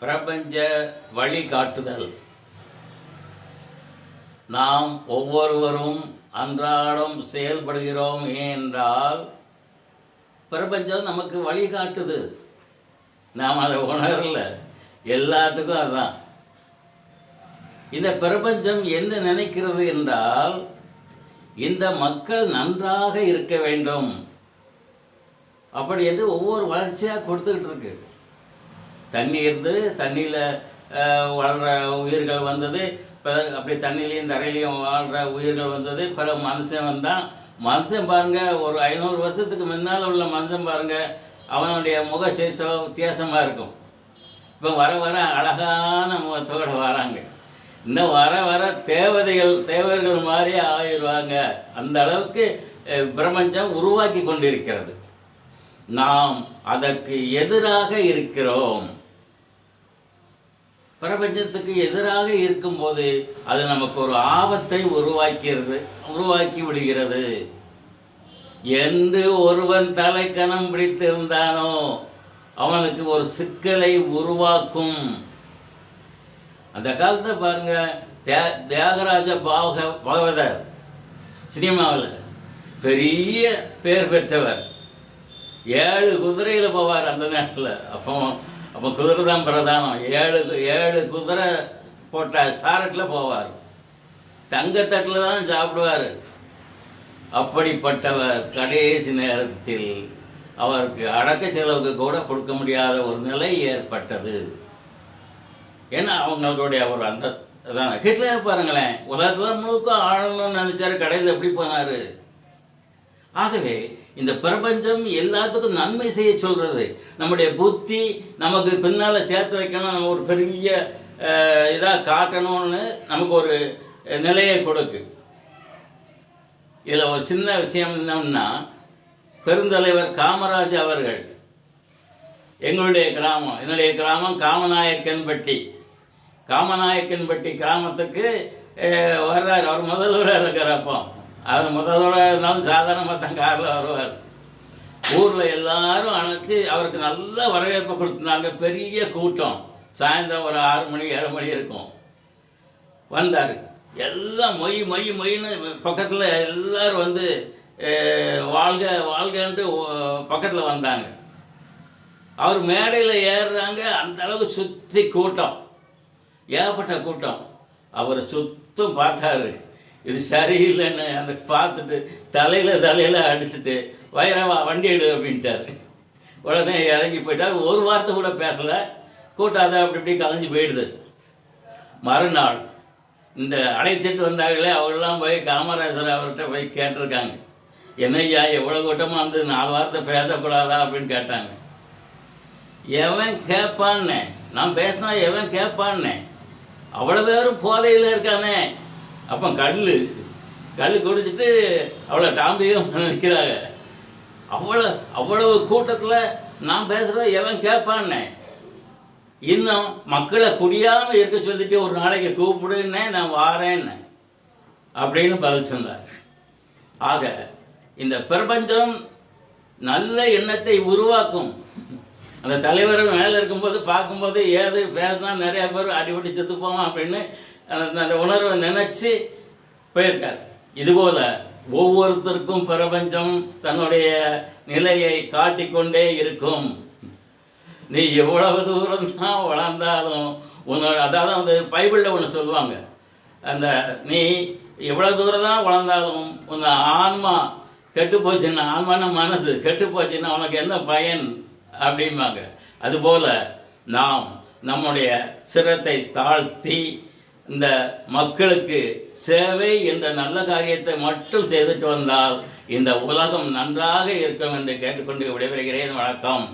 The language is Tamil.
பிரபஞ்ச வழிகாட்டுதல். நாம் ஒவ்வொருவரும் அன்றாடம் செயல்படுகிறோம் என்றால் பிரபஞ்சம் நமக்கு வழிகாட்டுது. நாம் அதை உணரல. எல்லாத்துக்கும் அதுதான். இந்த பிரபஞ்சம் என்ன நினைக்கிறது என்றால், இந்த மக்கள் நன்றாக இருக்க வேண்டும் அப்படி என்று ஒவ்வொரு வளர்ச்சியாக கொடுத்துக்கிட்டு இருக்கு. தண்ணி இருந்து தண்ணியில் வாழ்கிற உயிர்கள் வந்தது, அப்படி தண்ணிலையும் தரையிலையும் வாழ்கிற உயிர்கள் வந்தது. பிறகு மனுஷன் வந்தான். மனுஷன் பாருங்கள், ஒரு 500 வருஷத்துக்கு முன்னால் உள்ள மனுஷன் பாருங்கள், அவனுடைய முகச்சேச்சம் வித்தியாசமாக இருக்கும். இப்போ வர வர அழகான முகத்தோடு வராங்க. இன்னும் வர வர தேவர்கள் மாதிரி ஆயிடுவாங்க. அந்த அளவுக்கு பிரபஞ்சம் உருவாக்கி கொண்டிருக்கிறது. நாம் அதற்கு எதிராக இருக்கிறோம். பிரபஞ்சத்துக்கு எதிராக இருக்கும்போது அது நமக்கு ஒரு ஆபத்தை உருவாக்கி விடுகிறது. என்று ஒருவன் தலைக்கணம் பிடித்திருந்தானோ அவனுக்கு ஒரு சிக்கலை உருவாக்கும். அந்த காலத்தில் பாருங்க, தியாகராஜ பாகவதர் சினிமாவில் பெரிய பேர் பெற்றவர். 7 குதிரையில் போவார் அந்த நேரத்தில். அப்போ குதிரை தான் பிரதானம். 7 குதிரை போட்ட சாரட்டில் போவார். தங்கத்தட்டில் தான் சாப்பிடுவார். அப்படிப்பட்டவர் கடைசி நேரத்தில் அவருக்கு அடக்க செலவுக்கு கூட கொடுக்க முடியாத ஒரு நிலை ஏற்பட்டது. ஏன்னா அவங்களுடைய ஒரு அந்த தான். ஹிட்லர் பாருங்களேன், உலகத்தில் முழுக்க ஆளணும்னு நினச்சார், கடையில் எப்படி போனார். ஆகவே இந்த பிரபஞ்சம் எல்லாத்துக்கும் நன்மை செய்ய சொல்கிறது. நம்முடைய புத்தி நமக்கு பின்னால் சேர்த்து வைக்கணும், நம்ம ஒரு பெரிய இதாக காட்டணும்னு நமக்கு ஒரு நிலையை கொடுக்கு. இதில் ஒரு சின்ன விஷயம் என்னன்னா, பெருந்தலைவர் காமராஜ் அவர்கள் என்னுடைய கிராமம் காமநாயக்கன்பட்டி கிராமத்துக்கு வர்றார். அவர் முதல்வராக இருக்கிற அப்போ அது முதல்வராக இருந்தாலும் சாதாரணமாக தான் காரில் வருவார். ஊரில் எல்லாரும் அணைச்சி அவருக்கு நல்ல வரவேற்பு கொடுத்துருந்தாங்க. பெரிய கூட்டம். சாயந்தரம் ஒரு 6 மணி 7 மணி இருக்கும். வந்தார். எல்லாம் மொய்ன்னு பக்கத்தில் எல்லோரும் வந்து வாழ்கன்ட்டு பக்கத்தில் வந்தாங்க. அவர் மேடையில் ஏறுறாங்க. அந்த அளவுக்கு சுற்றி கூட்டம், ஏகப்பட்ட கூட்டம். அவர் சுத்தம் பார்த்தாரு, இது சரியில்லைன்னு. அந்த பார்த்துட்டு தலையில் அடிச்சுட்டு வைரவா வண்டி எடு அப்படின்ட்டார். உடனே இறங்கி போயிட்டார். ஒரு வார்த்தை கூட பேசலை. கூட்டம் அதை அப்படி இப்படி கலைஞ்சி போயிடுது. மறுநாள் இந்த அழைச்சிட்டு வந்தாங்களே அவரெல்லாம் போய் காமராஜர் அவர்கிட்ட போய் கேட்டிருக்காங்க, என்னய்யா எவ்வளோ கூட்டமாக வந்து 4 வார்த்தை பேசக்கூடாதா அப்படின்னு கேட்டாங்க. எவன் கேட்பான்னே, நான் பேசினா எவன் கேட்பான்னே, அவ்வளோ பேரும் போதையில் இருக்கானே. அப்போ கல் குடிச்சிட்டு அவ்வளோ டாம்பியும் நிற்கிறாங்க. அவ்வளவு கூட்டத்தில் நான் பேசுகிறத எவன் கேட்பான்னே. இன்னும் மக்களை குடியாமல் இருக்க சொல்லிட்டு ஒரு நாளைக்கு கூப்பிடுன்னே, நான் வாரேன்னு அப்படின்னு பதில் சொன்னார். ஆக இந்த பிரபஞ்சம் நல்ல எண்ணத்தை உருவாக்கும். அந்த தலைவர் மேலே இருக்கும்போது பார்க்கும்போது ஏது பேசினா நிறைய பேர் அடிபடி செத்து போவான் அப்படின்னு அந்த உணர்வை நினச்சி போயிருக்கார். இதுபோல் ஒவ்வொருத்தருக்கும் பிரபஞ்சம் தன்னுடைய நிலையை காட்டிக்கொண்டே இருக்கும். நீ எவ்வளவு தூரம் தான் வளர்ந்தாலும் உன்னோட, அதாவது அந்த பைபிளில் ஒன்று சொல்லுவாங்க, அந்த நீ எவ்வளோ தூரம் தான் வளர்ந்தாலும் உன் ஆன்மா கெட்டு போச்சுன்னா, ஆன்மான மனசு கெட்டு போச்சுன்னா உனக்கு என்ன பயன் அப்படிம்பாங்க. அதுபோல் நாம் நம்முடைய சிரத்தை தாழ்த்தி இந்த மக்களுக்கு சேவை என்ற நல்ல காரியத்தை மட்டும் செய்துட்டு வந்தால் இந்த உலகம் நன்றாக இருக்கும் என்று கேட்டுக்கொண்டு விடைபெறுகிறேன். வணக்கம்.